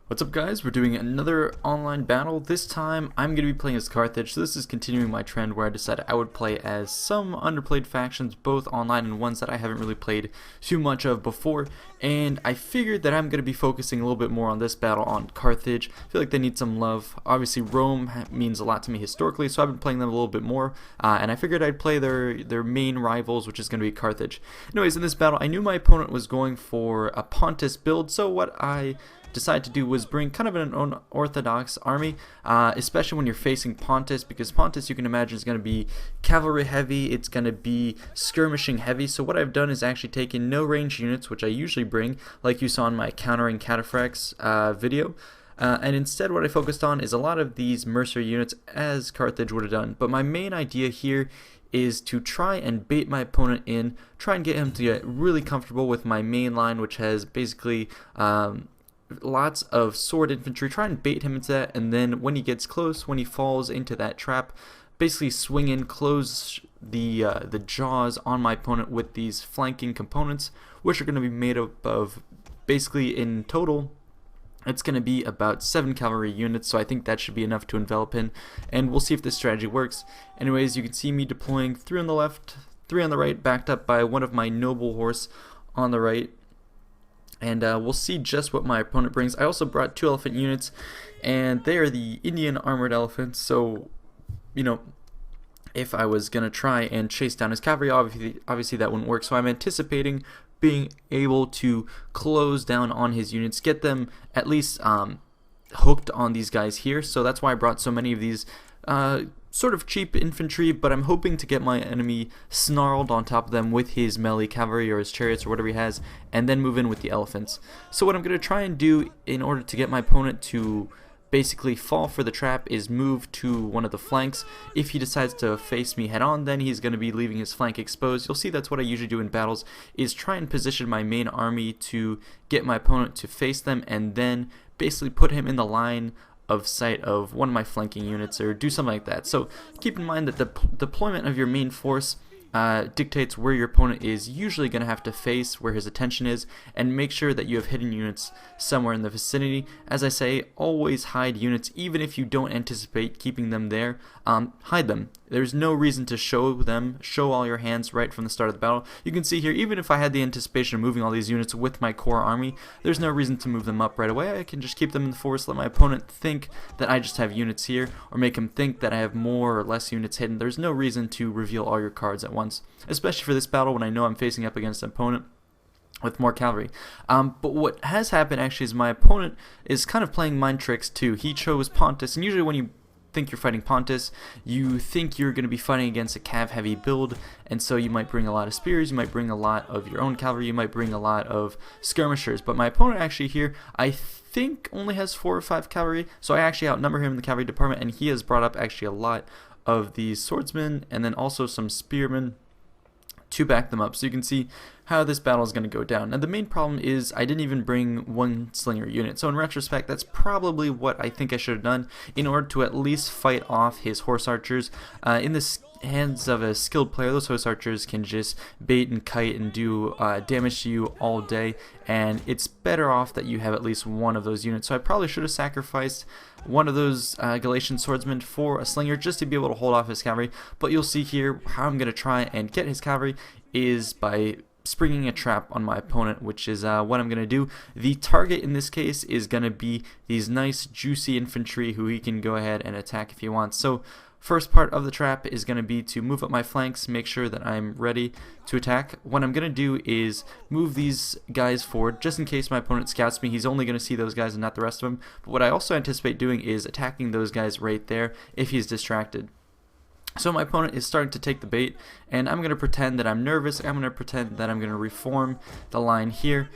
What's up guys, we're doing another online battle. This time I'm going to be playing as Carthage, so this is continuing my trend where I decided I would play as some underplayed factions, both online and ones that I haven't really played too much of before, and I figured that I'm going to be focusing a little bit more on this battle on Carthage. I feel like they need some love. Obviously Rome means a lot to me historically, so I've been playing them a little bit more, and I figured I'd play their main rivals, which is going to be Carthage. Anyways, in this battle I knew my opponent was going for a Pontus build, so what I decided to do was bring kind of an unorthodox army, especially when you're facing Pontus, because Pontus, you can imagine, is going to be cavalry heavy, it's going to be skirmishing heavy. So what I've done is actually taken no range units, which I usually bring, like you saw in my countering cataphracts video, and instead what I focused on is a lot of these mercenary units as Carthage would have done. But my main idea here is to try and bait my opponent in, try and get him to get really comfortable with my main line, which has basically lots of sword infantry. Try and bait him into that, and then when he gets close, when he falls into that trap, basically swing in, close the jaws on my opponent with these flanking components, which are going to be made up of, basically in total, it's going to be about 7 cavalry units, so I think that should be enough to envelop him, and we'll see if this strategy works. Anyways, you can see me deploying 3 on the left, 3 on the right, backed up by one of my noble horse on the right. And we'll see just what my opponent brings. I also brought 2 elephant units, and they are the Indian armored elephants. So, you know, if I was going to try and chase down his cavalry, obviously that wouldn't work. So I'm anticipating being able to close down on his units, get them at least hooked on these guys here. So that's why I brought so many of these sort of cheap infantry, but I'm hoping to get my enemy snarled on top of them with his melee cavalry or his chariots or whatever he has, and then move in with the elephants. So what I'm going to try and do in order to get my opponent to basically fall for the trap is move to one of the flanks. If he decides to face me head on, then he's going to be leaving his flank exposed. You'll see that's what I usually do in battles, is try and position my main army to get my opponent to face them, and then basically put him in the line of sight of one of my flanking units, or do something like that. So keep in mind that the deployment of your main force dictates where your opponent is usually going to have to face, where his attention is, and make sure that you have hidden units somewhere in the vicinity. As I say, always hide units, even if you don't anticipate keeping them there. Hide them. There's no reason to show all your hands right from the start of the battle. You can see here, even if I had the anticipation of moving all these units with my core army, there's no reason to move them up right away. I can just keep them in the forest, let my opponent think that I just have units here, or make him think that I have more or less units hidden. There's no reason to reveal all your cards at once, especially for this battle when I know I'm facing up against an opponent with more cavalry. But what has happened actually is my opponent is kind of playing mind tricks too. He chose Pontus, and usually when you think you're fighting Pontus, you think you're going to be fighting against a cav heavy build, and so you might bring a lot of spears, you might bring a lot of your own cavalry, you might bring a lot of skirmishers. But my opponent actually here, I think, only has 4 or 5 cavalry, so I actually outnumber him in the cavalry department, and he has brought up actually a lot of these swordsmen and then also some spearmen to back them up. So you can see how this battle is going to go down. Now the main problem is I didn't even bring one slinger unit, so in retrospect that's probably what I think I should have done in order to at least fight off his horse archers. In the hands of a skilled player, those horse archers can just bait and kite and do damage to you all day, and it's better off that you have at least one of those units. So I probably should have sacrificed one of those Galatian swordsmen for a slinger just to be able to hold off his cavalry. But you'll see here how I'm going to try and get his cavalry is by springing a trap on my opponent, which is what I'm going to do. The target in this case is going to be these nice juicy infantry who he can go ahead and attack if he wants. So first part of the trap is going to be to move up my flanks, make sure that I'm ready to attack. What I'm going to do is move these guys forward just in case my opponent scouts me. He's only going to see those guys and not the rest of them. But what I also anticipate doing is attacking those guys right there if he's distracted. So my opponent is starting to take the bait, and I'm going to pretend that I'm nervous. I'm going to pretend that I'm going to reform the line here.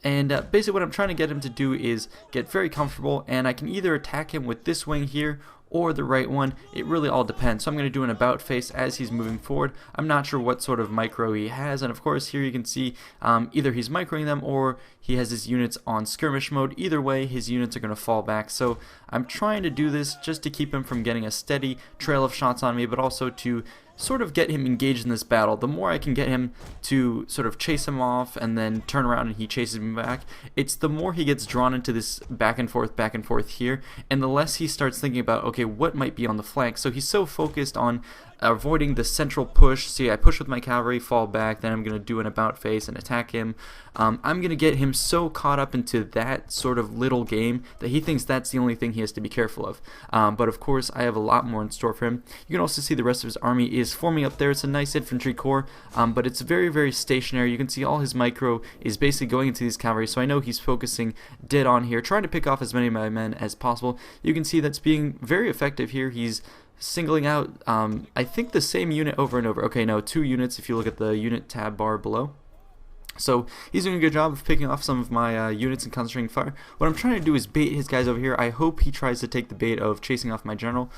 Basically what I'm trying to get him to do is get very comfortable, and I can either attack him with this wing here or the right one. It really all depends. So I'm going to do an about face as he's moving forward. I'm not sure what sort of micro he has, and of course here you can see either he's microing them or he has his units on skirmish mode. Either way, his units are going to fall back. So I'm trying to do this just to keep him from getting a steady trail of shots on me, but also to sort of get him engaged in this battle, the more I can get him to sort of chase him off and then turn around and he chases me back, it's the more he gets drawn into this back and forth here, and the less he starts thinking about, okay, what might be on the flank. So he's so focused on avoiding the central push. See, I push with my cavalry, fall back, then I'm going to do an about face and attack him. I'm going to get him so caught up into that sort of little game that he thinks that's the only thing he has to be careful of. But of course, I have a lot more in store for him. You can also see the rest of his army is forming up there. It's a nice infantry corps, but it's very, very stationary. You can see all his micro is basically going into these cavalry, so I know he's focusing dead on here, trying to pick off as many of my men as possible. You can see that's being very effective here. He's singling out, I think, the same unit over and over. Okay, no, 2 units if you look at the unit tab bar below. So he's doing a good job of picking off some of my units and concentrating fire. What I'm trying to do is bait his guys over here. I hope he tries to take the bait of chasing off my general,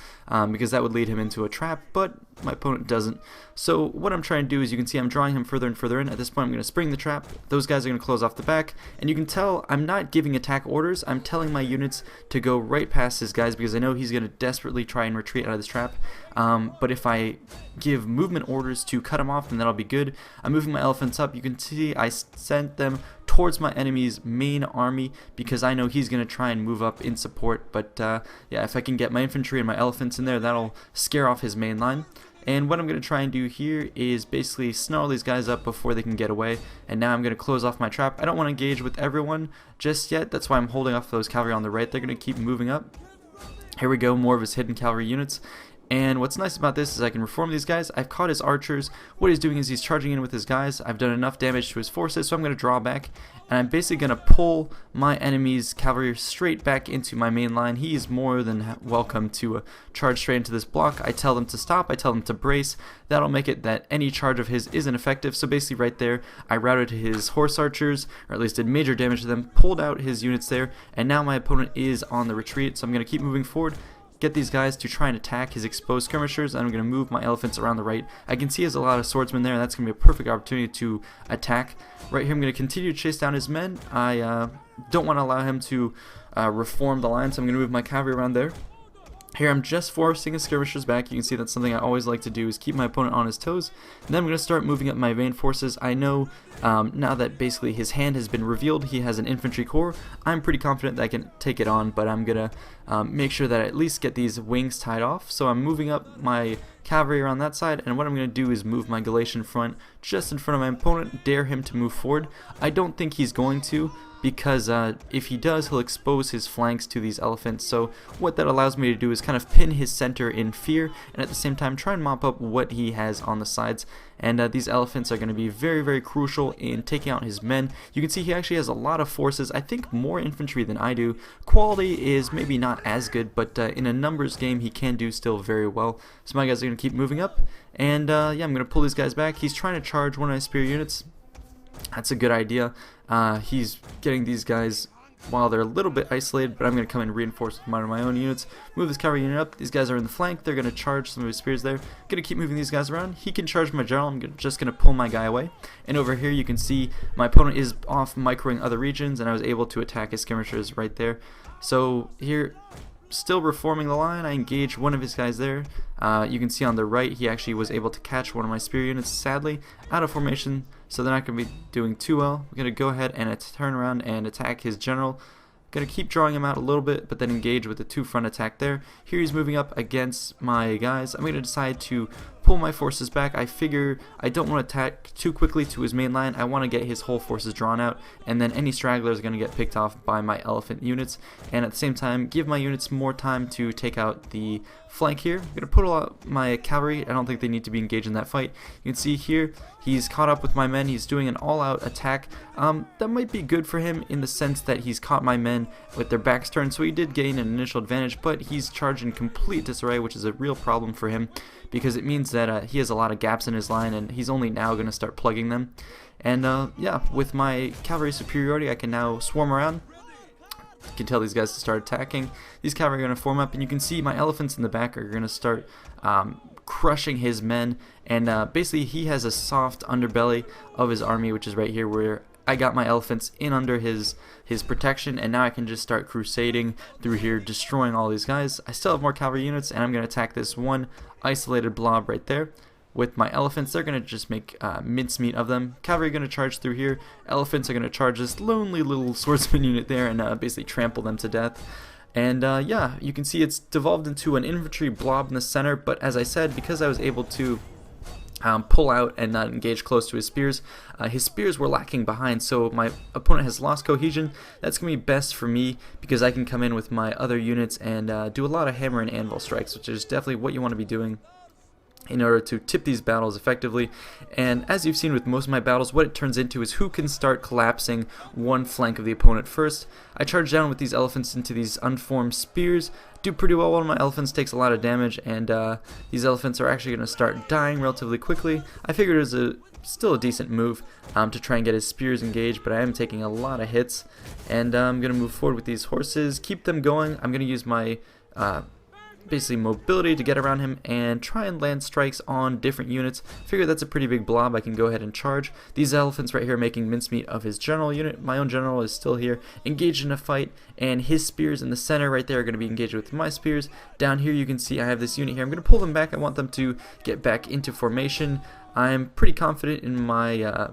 because that would lead him into a trap, but my opponent doesn't. So what I'm trying to do is, you can see I'm drawing him further and further in. At this point I'm going to spring the trap. Those guys are going to close off the back, and you can tell I'm not giving attack orders. I'm telling my units to go right past his guys because I know he's going to desperately try and retreat out of this trap. But if I give movement orders to cut him off, then that'll be good. I'm moving my elephants up. You can see I sent them towards my enemy's main army because I know he's going to try and move up in support. But yeah, if I can get my infantry and my elephants in there, that'll scare off his main line. And what I'm going to try and do here is basically snarl these guys up before they can get away. And now I'm going to close off my trap. I don't want to engage with everyone just yet. That's why I'm holding off those cavalry on the right. They're going to keep moving up. Here we go, more of his hidden cavalry units. And what's nice about this is I can reform these guys. I've caught his archers. What he's doing is he's charging in with his guys. I've done enough damage to his forces, so I'm going to draw back. And I'm basically going to pull my enemy's cavalry straight back into my main line. He is more than welcome to charge straight into this block. I tell them to stop. I tell them to brace. That'll make it that any charge of his isn't effective. So basically right there, I routed his horse archers, or at least did major damage to them, pulled out his units there, and now my opponent is on the retreat. So I'm going to keep moving forward, get these guys to try and attack his exposed skirmishers, and I'm going to move my elephants around the right. I can see he has a lot of swordsmen there, and that's going to be a perfect opportunity to attack. Right here I'm going to continue to chase down his men. I don't want to allow him to reform the line, so I'm going to move my cavalry around there. Here I'm just forcing his skirmishers back. You can see that's something I always like to do, is keep my opponent on his toes. And then I'm going to start moving up my main forces. I know now that basically his hand has been revealed, he has an infantry corps. I'm pretty confident that I can take it on, but I'm going to make sure that I at least get these wings tied off. So I'm moving up my cavalry around that side, and what I'm going to do is move my Galatian front just in front of my opponent, dare him to move forward. I don't think he's going to, because if he does, he'll expose his flanks to these elephants. So what that allows me to do is kind of pin his center in fear, and at the same time try and mop up what he has on the sides. And these elephants are going to be very, very crucial in taking out his men. You can see he actually has a lot of forces, I think more infantry than I do. Quality is maybe not as good, but in a numbers game he can do still very well. So my guys are going to keep moving up, and yeah, I'm going to pull these guys back. He's trying to charge one of my spear units. That's a good idea. He's getting these guys while they're a little bit isolated, but I'm going to come and reinforce with one of my own units. Move this cavalry unit up. These guys are in the flank. They're going to charge some of his spears there. Going to keep moving these guys around. He can charge my general. I'm just going to pull my guy away. And over here you can see my opponent is off microing other regions, and I was able to attack his skirmishers right there. So here, still reforming the line, I engaged one of his guys there. You can see on the right he actually was able to catch one of my spear units, sadly out of formation, so they're not going to be doing too well. We're going to go ahead and turn around and attack his general. Going to keep drawing him out a little bit, but then engage with the 2 front attack there. Here he's moving up against my guys. I'm going to decide to pull my forces back. I figure I don't want to attack too quickly to his main line. I want to get his whole forces drawn out, and then any stragglers are going to get picked off by my elephant units. And at the same time, give my units more time to take out the flank here. I'm going to put out my cavalry. I don't think they need to be engaged in that fight. You can see here he's caught up with my men. He's doing an all-out attack. That might be good for him in the sense that he's caught my men with their backs turned, so he did gain an initial advantage, but he's charged in complete disarray, which is a real problem for him because it means that he has a lot of gaps in his line, and he's only now going to start plugging them. And yeah, with my cavalry superiority, I can now swarm around. You can tell these guys to start attacking. These cavalry are going to form up, and you can see my elephants in the back are going to start crushing his men. And basically he has a soft underbelly of his army, which is right here where I got my elephants in under his protection, and now I can just start crusading through here, destroying all these guys. I still have more cavalry units, and I'm going to attack this one isolated blob right there. with my elephants. They're going to just make mincemeat of them. Cavalry are going to charge through here. Elephants are going to charge this lonely little swordsman unit there and basically trample them to death. And yeah, you can see it's devolved into an infantry blob in the center, but as I said, because I was able to pull out and not engage close to his spears were lacking behind, so my opponent has lost cohesion. That's going to be best for me because I can come in with my other units and do a lot of hammer and anvil strikes, which is definitely what you want to be doing in order to tip these battles effectively. And as you've seen with most of my battles, what it turns into is who can start collapsing one flank of the opponent first. I charge down with these elephants into these unformed spears, do pretty well. One of my elephants takes a lot of damage, and these elephants are actually going to start dying relatively quickly. I figured it was still a decent move to try and get his spears engaged, but I am taking a lot of hits, and I'm going to move forward with these horses, keep them going. I'm going to use my basically mobility to get around him and try and land strikes on different units. Figure that's a pretty big blob. I can go ahead and charge. These elephants right here making mincemeat of his general unit. My own general is still here engaged in a fight, and his spears in the center right there are going to be engaged with my spears. Down here you can see I have this unit here. I'm going to pull them back. I want them to get back into formation. I'm pretty confident in my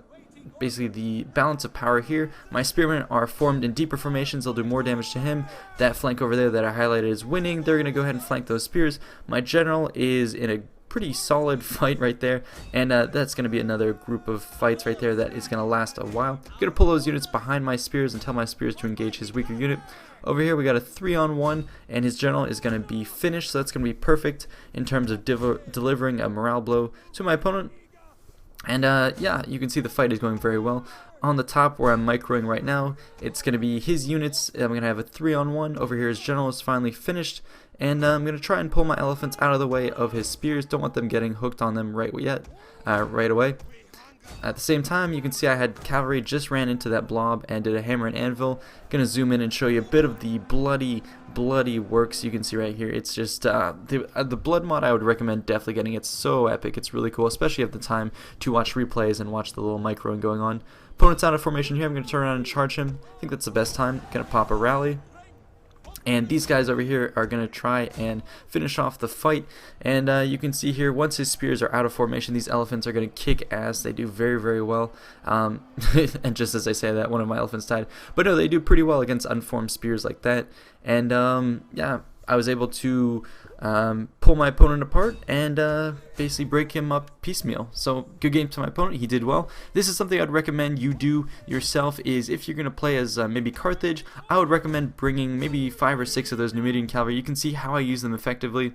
basically the balance of power here. My spearmen are formed in deeper formations. They'll do more damage to him. That flank over there that I highlighted is winning. They're going to go ahead and flank those spears. My general is in a pretty solid fight right there, and that's going to be another group of fights right there that is going to last a while. I'm going to pull those units behind my spears and tell my spears to engage his weaker unit. Over here we got a 3-on-1, and his general is going to be finished, so that's going to be perfect in terms of delivering a morale blow to my opponent. And yeah, you can see the fight is going very well. On the top where I'm microing right now, it's going to be his units. I'm going to have a 3-on-1. Over here his general is finally finished, and I'm going to try and pull my elephants out of the way of his spears. Don't want them getting hooked on them right away. At the same time, you can see I had cavalry just ran into that blob and did a hammer and anvil. Gonna zoom in and show you a bit of the bloody works. You can see right here. It's just the blood mod. I would recommend definitely getting. It's so epic. It's really cool, especially if you have the time to watch replays and watch the little microing going on. Opponent's out of formation here. I'm gonna turn around and charge him. I think that's the best time. Gonna pop a rally. And these guys over here are going to try and finish off the fight. And you can see here, once his spears are out of formation, these elephants are going to kick ass. They do very, very well. And just as I say that, one of my elephants died. But no, they do pretty well against unformed spears like that. And yeah, I was able to pull my opponent apart and basically break him up piecemeal. So good game to my opponent. He did well. This is something I'd recommend you do yourself. Is if you're going to play as maybe Carthage, I would recommend bringing maybe 5 or 6 of those Numidian cavalry. You can see how I use them effectively.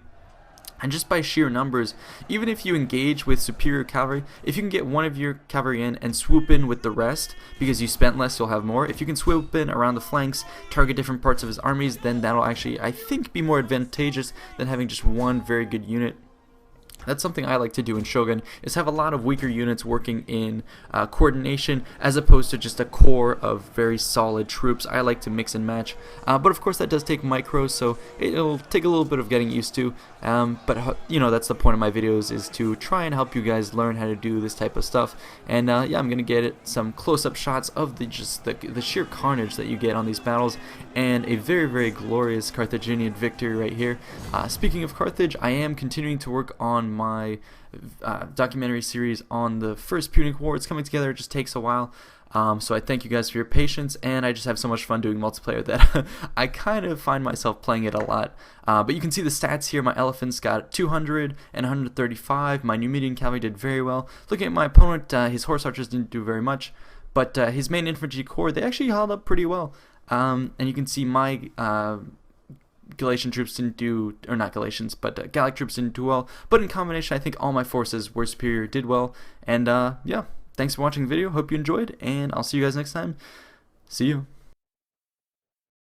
And just by sheer numbers, even if you engage with superior cavalry, if you can get one of your cavalry in and swoop in with the rest, because you spent less, you'll have more. If you can swoop in around the flanks, target different parts of his armies, then that'll actually, I think, be more advantageous than having just one very good unit. That's something I like to do in Shogun, is have a lot of weaker units working in coordination as opposed to just a core of very solid troops. I like to mix and match, but of course that does take micros, so it'll take a little bit of getting used to, but you know, that's the point of my videos, is to try and help you guys learn how to do this type of stuff. And yeah, I'm gonna get some close-up shots of the sheer carnage that you get on these battles, and a very, very glorious Carthaginian victory right here. Speaking of Carthage, I am continuing to work on my documentary series on the First Punic War. It's coming together. It just takes a while. So I thank you guys for your patience, and I just have so much fun doing multiplayer that I kind of find myself playing it a lot. But you can see the stats here. My elephants got 200 and 135. My Numidian cavalry did very well. Looking at my opponent, his horse archers didn't do very much, but his main infantry corps, they actually held up pretty well. And you can see my Galatian troops didn't do, or not Galatians, but Gallic troops didn't do well. But in combination, I think all my forces were superior, did well. And yeah, thanks for watching the video. Hope you enjoyed, and I'll see you guys next time. See you.